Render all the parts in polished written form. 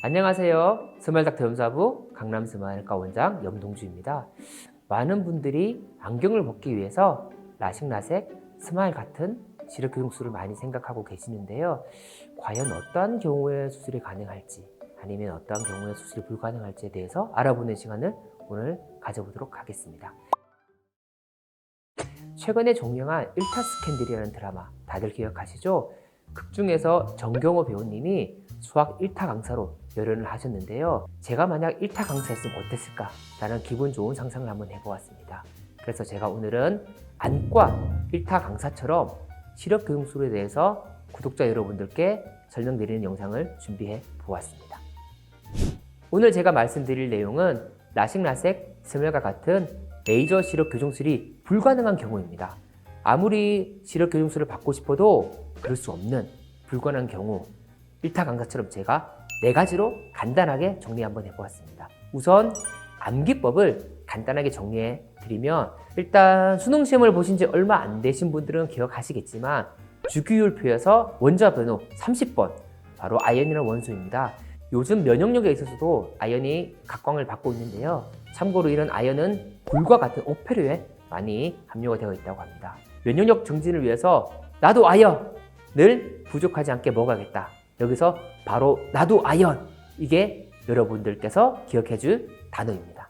안녕하세요. 스마일닥터 염사부 강남스마일과 원장 염동주입니다. 많은 분들이 안경을 벗기 위해서 라식, 라섹, 스마일 같은 시력 교정술을 많이 생각하고 계시는데요. 과연 어떠한 경우에 수술이 가능할지 아니면 어떠한 경우에 수술이 불가능할지에 대해서 알아보는 시간을 오늘 가져보도록 하겠습니다. 최근에 종영한 일타 스캔들이라는 드라마 다들 기억하시죠? 극중에서 정경호 배우님이 수학 1타 강사로 열연을 하셨는데요. 제가 만약 1타 강사였으면 어땠을까? 라는 기분 좋은 상상을 한번 해보았습니다. 그래서 제가 오늘은 안과 1타 강사처럼 시력 교정술에 대해서 구독자 여러분들께 설명드리는 영상을 준비해 보았습니다. 오늘 제가 말씀드릴 내용은 라식, 라섹, 스멜과 같은 레이저 시력 교정술이 불가능한 경우입니다. 아무리 시력 교정술을 받고 싶어도 그럴 수 없는 불가능한 경우 1타 강사처럼 제가 4가지로 간단하게 정리 한번 해보았습니다. 우선 암기법을 간단하게 정리해 드리면 일단 수능시험을 보신 지 얼마 안 되신 분들은 기억하시겠지만 주기율표에서 원자 번호 30번 바로 아연이라는 원소입니다. 요즘 면역력에 있어서도 아연이 각광을 받고 있는데요. 참고로 이런 아연은 굴과 같은 옥패류에 많이 함유가 되어 있다고 합니다. 면역력 증진을 위해서 나도 아연을 부족하지 않게 먹어야겠다. 여기서 바로 나도 아연, 이게 여러분들께서 기억해 줄 단어입니다.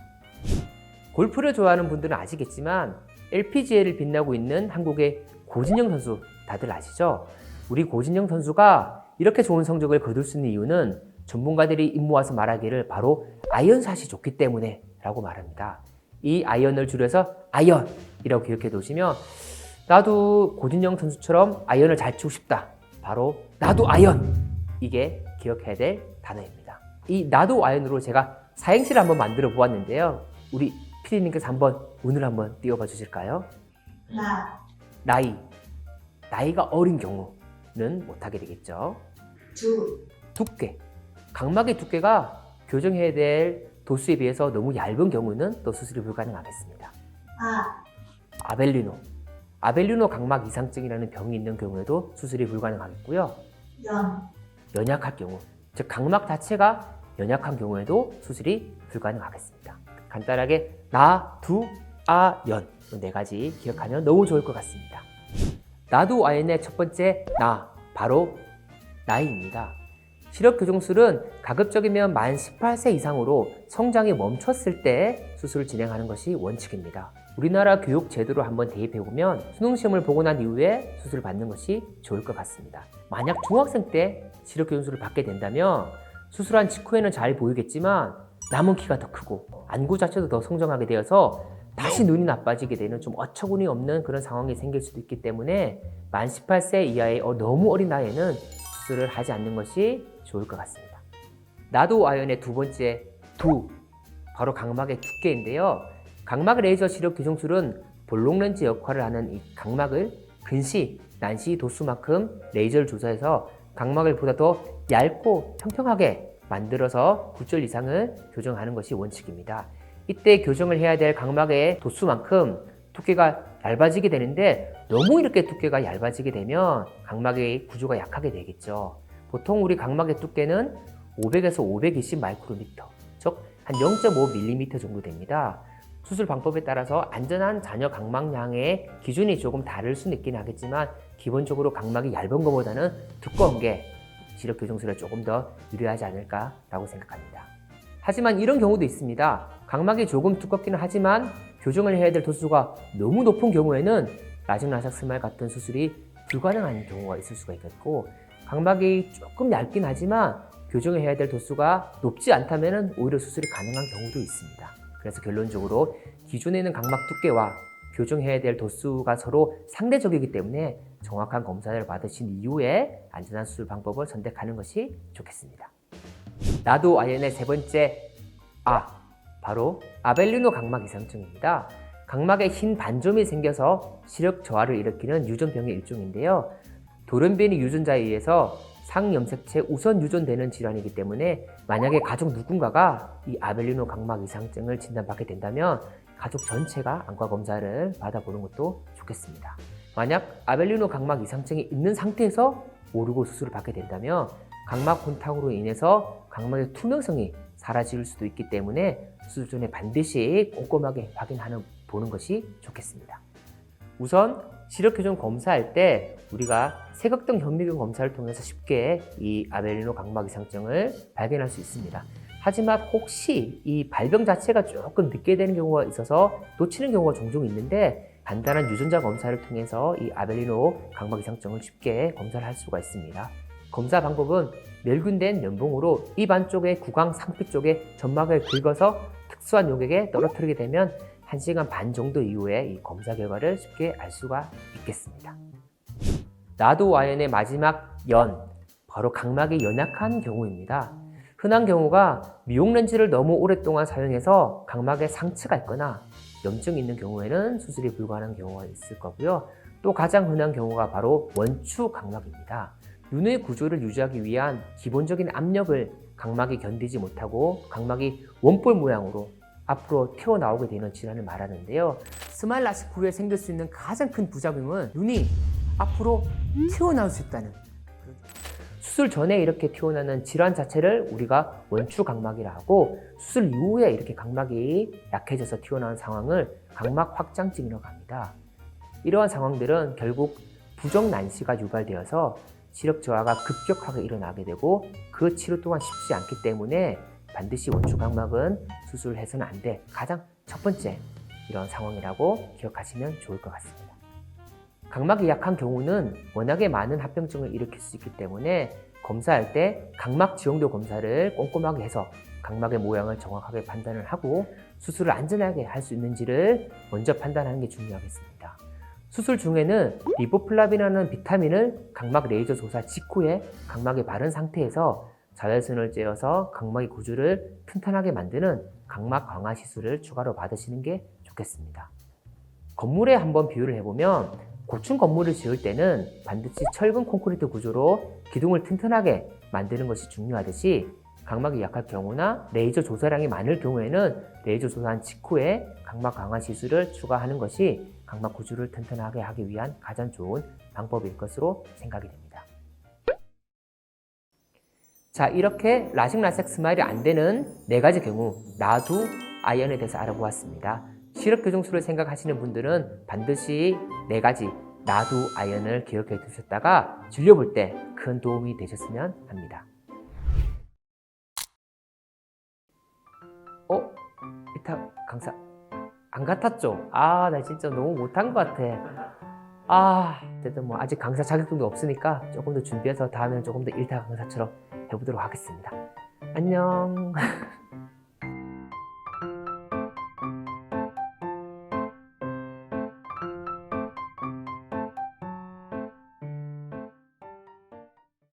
골프를 좋아하는 분들은 아시겠지만 LPGA를 빛나고 있는 한국의 고진영 선수 다들 아시죠? 우리 고진영 선수가 이렇게 좋은 성적을 거둘 수 있는 이유는 전문가들이 입모아서 말하기를 바로 아연샷이 좋기 때문에 라고 말합니다. 이 아연을 줄여서 아연이라고 기억해 두시면 나도 고진영 선수처럼 아연을 잘 치고 싶다. 바로 나도 아연! 이게 기억해야 될 단어입니다. 이 나도 아연으로 제가 사행시를 한번 만들어 보았는데요. 우리 피디님께서 한번 운을 한번 띄워봐 주실까요? 나이가 어린 경우는 못하게 되겠죠. 두께. 각막의 두께가 교정해야 될 도수에 비해서 너무 얇은 경우는 또 수술이 불가능하겠습니다. 아벨리노 각막 이상증이라는 병이 있는 경우에도 수술이 불가능하겠고요. 연약할 경우, 즉 각막 자체가 연약한 경우에도 수술이 불가능하겠습니다. 간단하게 나, 두, 아, 연 이 4가지 기억하면 너무 좋을 것 같습니다. 나도 아연의 첫 번째 나, 바로 나이입니다. 시력 교정술은 가급적이면 만 18세 이상으로 성장이 멈췄을 때 수술을 진행하는 것이 원칙입니다. 우리나라 교육 제도로 한번 대입해보면 수능시험을 보고 난 이후에 수술을 받는 것이 좋을 것 같습니다. 만약 중학생 때 시력 교정술을 받게 된다면 수술한 직후에는 잘 보이겠지만 남은 키가 더 크고 안구 자체도 더 성장하게 되어서 다시 눈이 나빠지게 되는 좀 어처구니 없는 그런 상황이 생길 수도 있기 때문에 만 18세 이하의 너무 어린 나이에는 수술을 하지 않는 것이 좋을 것 같습니다. 나도 아연의 두 번째 두, 바로 각막의 두께인데요. 각막 레이저 시력 교정술은 볼록 렌즈 역할을 하는 이 각막을 근시, 난시 도수만큼 레이저를 조사해서 각막을 보다 더 얇고 평평하게 만들어서 9절 이상을 교정하는 것이 원칙입니다. 이때 교정을 해야 될 각막의 도수만큼 두께가 얇아지게 되는데 너무 이렇게 두께가 얇아지게 되면 각막의 구조가 약하게 되겠죠. 보통 우리 각막의 두께는 500에서 520 마이크로미터, 즉 한 0.5mm 정도 됩니다. 수술 방법에 따라서 안전한 잔여 각막량의 기준이 조금 다를 수는 있긴 하겠지만 기본적으로 각막이 얇은 것보다는 두꺼운 게 시력 교정술에 조금 더 유리하지 않을까라고 생각합니다. 하지만 이런 경우도 있습니다. 각막이 조금 두껍기는 하지만 교정을 해야 될 도수가 너무 높은 경우에는 라식, 라섹, 스마일 같은 수술이 불가능한 경우가 있을 수가 있겠고, 각막이 조금 얇긴 하지만 교정을 해야 될 도수가 높지 않다면 오히려 수술이 가능한 경우도 있습니다. 그래서 결론적으로 기존에 있는 각막 두께와 교정해야 될 도수가 서로 상대적이기 때문에 정확한 검사를 받으신 이후에 안전한 수술 방법을 선택하는 것이 좋겠습니다. 나도 아연의 세 번째 바로 아벨리노 각막 이상증입니다. 각막에 흰 반점이 생겨서 시력 저하를 일으키는 유전병의 일종인데요. 돌연변이 유전자에 의해서 상염색체 우선 유전되는 질환이기 때문에 만약에 가족 누군가가 이 아벨리노 각막 이상증을 진단받게 된다면 가족 전체가 안과 검사를 받아보는 것도 좋겠습니다. 만약 아벨리노 각막 이상증이 있는 상태에서 모르고 수술을 받게 된다면 각막 혼탁으로 인해서 각막의 투명성이 사라질 수도 있기 때문에 수술 전에 반드시 꼼꼼하게 보는 것이 좋겠습니다. 우선 시력교정 검사할 때 우리가 색역등 현미경 검사를 통해서 쉽게 이 아벨리노 각막 이상증을 발견할 수 있습니다. 하지만 혹시 이 발병 자체가 조금 늦게 되는 경우가 있어서 놓치는 경우가 종종 있는데, 간단한 유전자 검사를 통해서 이 아벨리노 각막 이상증을 쉽게 검사를 할 수가 있습니다. 검사 방법은 멸균된 면봉으로 입 안쪽의 구강 상피 쪽에 점막을 긁어서 특수한 용액에 떨어뜨리게 되면 1시간 반 정도 이후에 이 검사 결과를 쉽게 알 수가 있겠습니다. 나도 아연의 마지막 연, 바로 각막이 연약한 경우입니다. 흔한 경우가 미용 렌즈를 너무 오랫동안 사용해서 각막에 상처가 있거나 염증이 있는 경우에는 수술이 불가능한 경우가 있을 거고요. 또 가장 흔한 경우가 바로 원추 각막입니다. 눈의 구조를 유지하기 위한 기본적인 압력을 각막이 견디지 못하고 각막이 원볼 모양으로 앞으로 튀어나오게 되는 질환을 말하는데요. 스마일 라식 후에 생길 수 있는 가장 큰 부작용은 눈이 앞으로 튀어나올 수 있다는, 수술 전에 이렇게 튀어나오는 질환 자체를 우리가 원추 각막이라 하고, 수술 이후에 이렇게 각막이 약해져서 튀어나온 상황을 각막 확장증이라고 합니다. 이러한 상황들은 결국 부정 난시가 유발되어서 시력 저하가 급격하게 일어나게 되고, 그 치료 또한 쉽지 않기 때문에 반드시 원추 각막은 수술해서는 안 돼. 가장 첫 번째 이런 상황이라고 기억하시면 좋을 것 같습니다. 각막이 약한 경우는 워낙에 많은 합병증을 일으킬 수 있기 때문에 검사할 때 각막 지형도 검사를 꼼꼼하게 해서 각막의 모양을 정확하게 판단을 하고 수술을 안전하게 할 수 있는지를 먼저 판단하는 게 중요하겠습니다. 수술 중에는 리보플라빈이라는 비타민을 각막 레이저 조사 직후에 각막이 바른 상태에서 자외선을 쬐어서 각막의 구조를 튼튼하게 만드는 각막 강화 시술을 추가로 받으시는 게 좋겠습니다. 건물에 한번 비유를 해보면, 고층 건물을 지을 때는 반드시 철근 콘크리트 구조로 기둥을 튼튼하게 만드는 것이 중요하듯이, 각막이 약할 경우나 레이저 조사량이 많을 경우에는 레이저 조사한 직후에 각막 강화 시술을 추가하는 것이 각막 구조를 튼튼하게 하기 위한 가장 좋은 방법일 것으로 생각이 됩니다. 자, 이렇게 라식 라섹 스마일이 안 되는 4가지 경우, 나두 아이언에 대해서 알아보았습니다. 시력 교정술을 생각하시는 분들은 반드시 4가지 나두 아이언을 기억해 두셨다가 진료 볼 때 큰 도움이 되셨으면 합니다. 이타 강사 안 같았죠? 나 진짜 너무 못한 것 같아. 어쨌든 아직 강사 자격증도 없으니까 조금 더 준비해서 다음에는 조금 더 일타 강사처럼 해보도록 하겠습니다. 안녕.